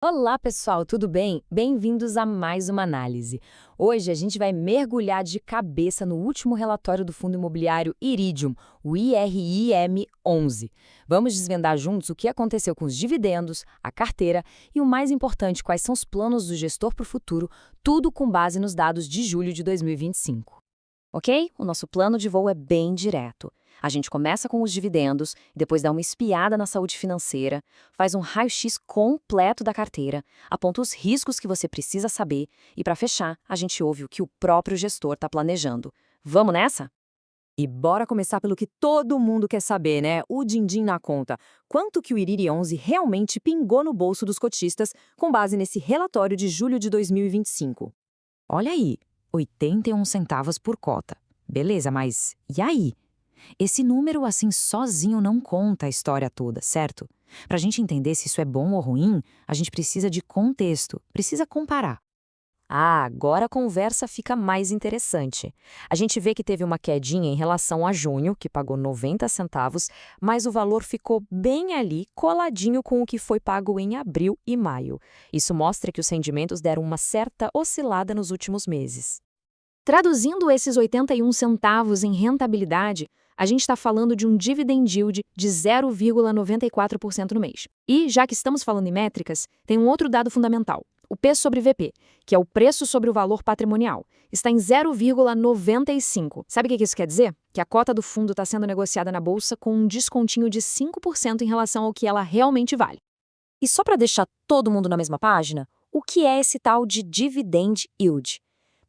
Olá, pessoal, tudo bem? Bem-vindos a mais uma análise. Hoje a gente vai mergulhar de cabeça no último relatório do Fundo Imobiliário Iridium, o IRIM11. Vamos desvendar juntos o que aconteceu com os dividendos, a carteira e, o mais importante, quais são os planos do gestor para o futuro, tudo com base nos dados de julho de 2025. Ok? O nosso plano de voo é bem direto. A gente começa com os dividendos, depois dá uma espiada na saúde financeira, faz um raio-x completo da carteira, aponta os riscos que você precisa saber e, para fechar, a gente ouve o que o próprio gestor está planejando. Vamos nessa? E bora começar pelo que todo mundo quer saber, né? O din-din na conta. Quanto que o Iriri 11 realmente pingou no bolso dos cotistas com base nesse relatório de julho de 2025? Olha aí, 81 centavos por cota. Beleza, mas e aí? Esse número assim sozinho não conta a história toda, certo? Para a gente entender se isso é bom ou ruim, a gente precisa de contexto, precisa comparar. Agora a conversa fica mais interessante. A gente vê que teve uma quedinha em relação a junho, que pagou 90 centavos, mas o valor ficou bem ali, coladinho com o que foi pago em abril e maio. Isso mostra que os rendimentos deram uma certa oscilada nos últimos meses. Traduzindo esses 81 centavos em rentabilidade, a gente está falando de um dividend yield de 0,94% no mês. E, já que estamos falando em métricas, tem um outro dado fundamental. O P sobre VP, que é o preço sobre o valor patrimonial, está em 0,95. Sabe o que isso quer dizer? Que a cota do fundo está sendo negociada na bolsa com um descontinho de 5% em relação ao que ela realmente vale. E só para deixar todo mundo na mesma página, o que é esse tal de dividend yield?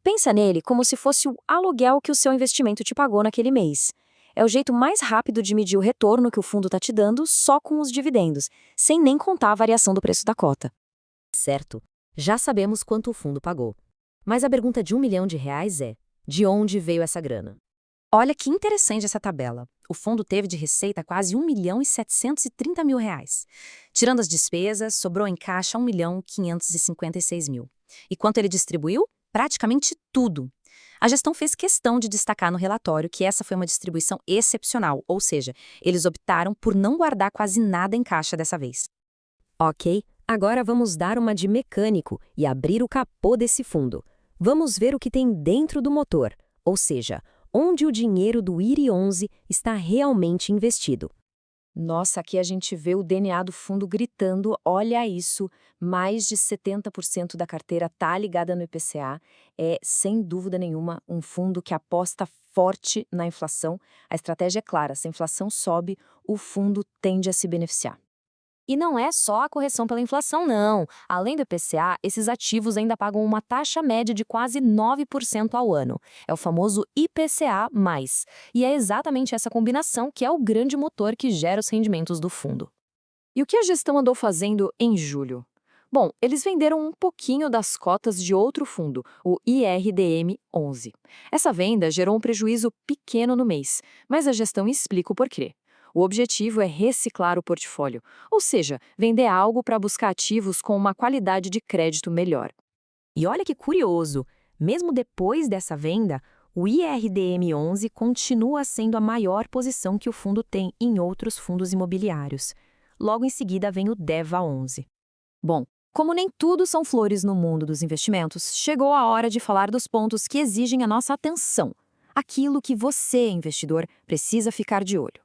Pensa nele como se fosse o aluguel que o seu investimento te pagou naquele mês. É o jeito mais rápido de medir o retorno que o fundo está te dando só com os dividendos, sem nem contar a variação do preço da cota. Certo, já sabemos quanto o fundo pagou. Mas a pergunta de R$ 1 milhão é: de onde veio essa grana? Olha que interessante essa tabela. O fundo teve de receita quase R$ 1.730.000. Tirando as despesas, sobrou em caixa R$ 1.556.000. E quanto ele distribuiu? Praticamente tudo. A gestão fez questão de destacar no relatório que essa foi uma distribuição excepcional, ou seja, eles optaram por não guardar quase nada em caixa dessa vez. Ok, agora vamos dar uma de mecânico e abrir o capô desse fundo. Vamos ver o que tem dentro do motor, ou seja, onde o dinheiro do IRI 11 está realmente investido. Nossa, aqui a gente vê o DNA do fundo gritando, olha isso, mais de 70% da carteira está ligada no IPCA, é, sem dúvida nenhuma, um fundo que aposta forte na inflação. A estratégia é clara, se a inflação sobe, o fundo tende a se beneficiar. E não é só a correção pela inflação, não. Além do IPCA, esses ativos ainda pagam uma taxa média de quase 9% ao ano. É o famoso IPCA+. E é exatamente essa combinação que é o grande motor que gera os rendimentos do fundo. E o que a gestão andou fazendo em julho? Bom, eles venderam um pouquinho das cotas de outro fundo, o IRDM 11. Essa venda gerou um prejuízo pequeno no mês, mas a gestão explica o porquê. O objetivo é reciclar o portfólio, ou seja, vender algo para buscar ativos com uma qualidade de crédito melhor. E olha que curioso, mesmo depois dessa venda, o IRDM 11 continua sendo a maior posição que o fundo tem em outros fundos imobiliários. Logo em seguida vem o DEVA 11. Bom, como nem tudo são flores no mundo dos investimentos, chegou a hora de falar dos pontos que exigem a nossa atenção. Aquilo que você, investidor, precisa ficar de olho.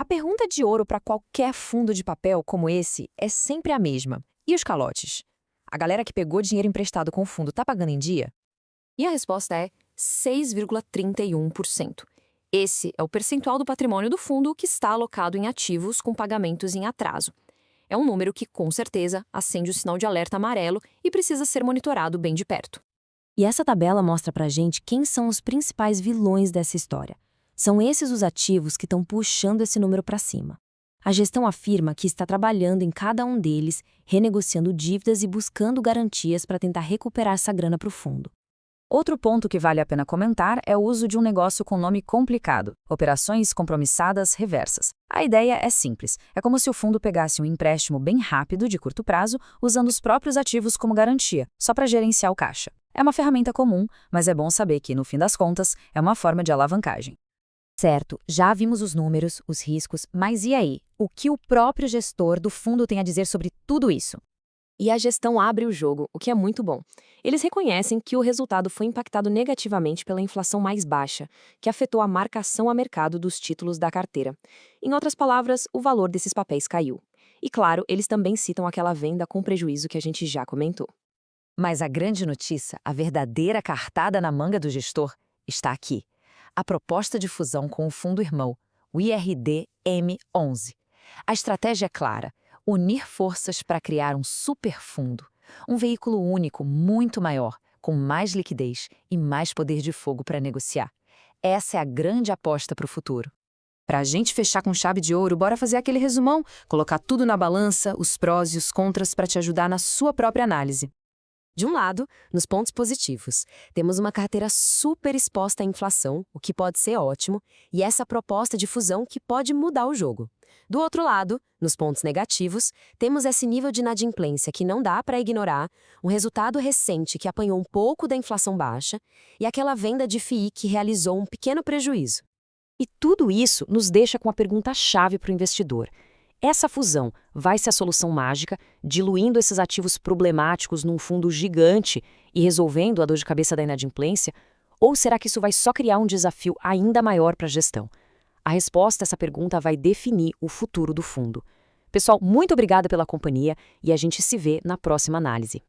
A pergunta de ouro para qualquer fundo de papel como esse é sempre a mesma. E os calotes? A galera que pegou dinheiro emprestado com o fundo está pagando em dia? E a resposta é 6,31%. Esse é o percentual do patrimônio do fundo que está alocado em ativos com pagamentos em atraso. É um número que, com certeza, acende o sinal de alerta amarelo e precisa ser monitorado bem de perto. E essa tabela mostra para a gente quem são os principais vilões dessa história. São esses os ativos que estão puxando esse número para cima. A gestão afirma que está trabalhando em cada um deles, renegociando dívidas e buscando garantias para tentar recuperar essa grana para o fundo. Outro ponto que vale a pena comentar é o uso de um negócio com nome complicado, operações compromissadas reversas. A ideia é simples, é como se o fundo pegasse um empréstimo bem rápido de curto prazo, usando os próprios ativos como garantia, só para gerenciar o caixa. É uma ferramenta comum, mas é bom saber que, no fim das contas, é uma forma de alavancagem. Certo, já vimos os números, os riscos, mas e aí? O que o próprio gestor do fundo tem a dizer sobre tudo isso? E a gestão abre o jogo, o que é muito bom. Eles reconhecem que o resultado foi impactado negativamente pela inflação mais baixa, que afetou a marcação a mercado dos títulos da carteira. Em outras palavras, o valor desses papéis caiu. E claro, eles também citam aquela venda com prejuízo que a gente já comentou. Mas a grande notícia, a verdadeira cartada na manga do gestor, está aqui. A proposta de fusão com o fundo irmão, o IRD-M11. A estratégia é clara: unir forças para criar um superfundo, um veículo único muito maior, com mais liquidez e mais poder de fogo para negociar. Essa é a grande aposta para o futuro. Para a gente fechar com chave de ouro, bora fazer aquele resumão, colocar tudo na balança, os prós e os contras para te ajudar na sua própria análise. De um lado, nos pontos positivos, temos uma carteira super exposta à inflação, o que pode ser ótimo, e essa proposta de fusão que pode mudar o jogo. Do outro lado, nos pontos negativos, temos esse nível de inadimplência que não dá para ignorar, um resultado recente que apanhou um pouco da inflação baixa e aquela venda de FII que realizou um pequeno prejuízo. E tudo isso nos deixa com a pergunta-chave para o investidor. Essa fusão vai ser a solução mágica, diluindo esses ativos problemáticos num fundo gigante e resolvendo a dor de cabeça da inadimplência? Ou será que isso vai só criar um desafio ainda maior para a gestão? A resposta a essa pergunta vai definir o futuro do fundo. Pessoal, muito obrigada pela companhia e a gente se vê na próxima análise.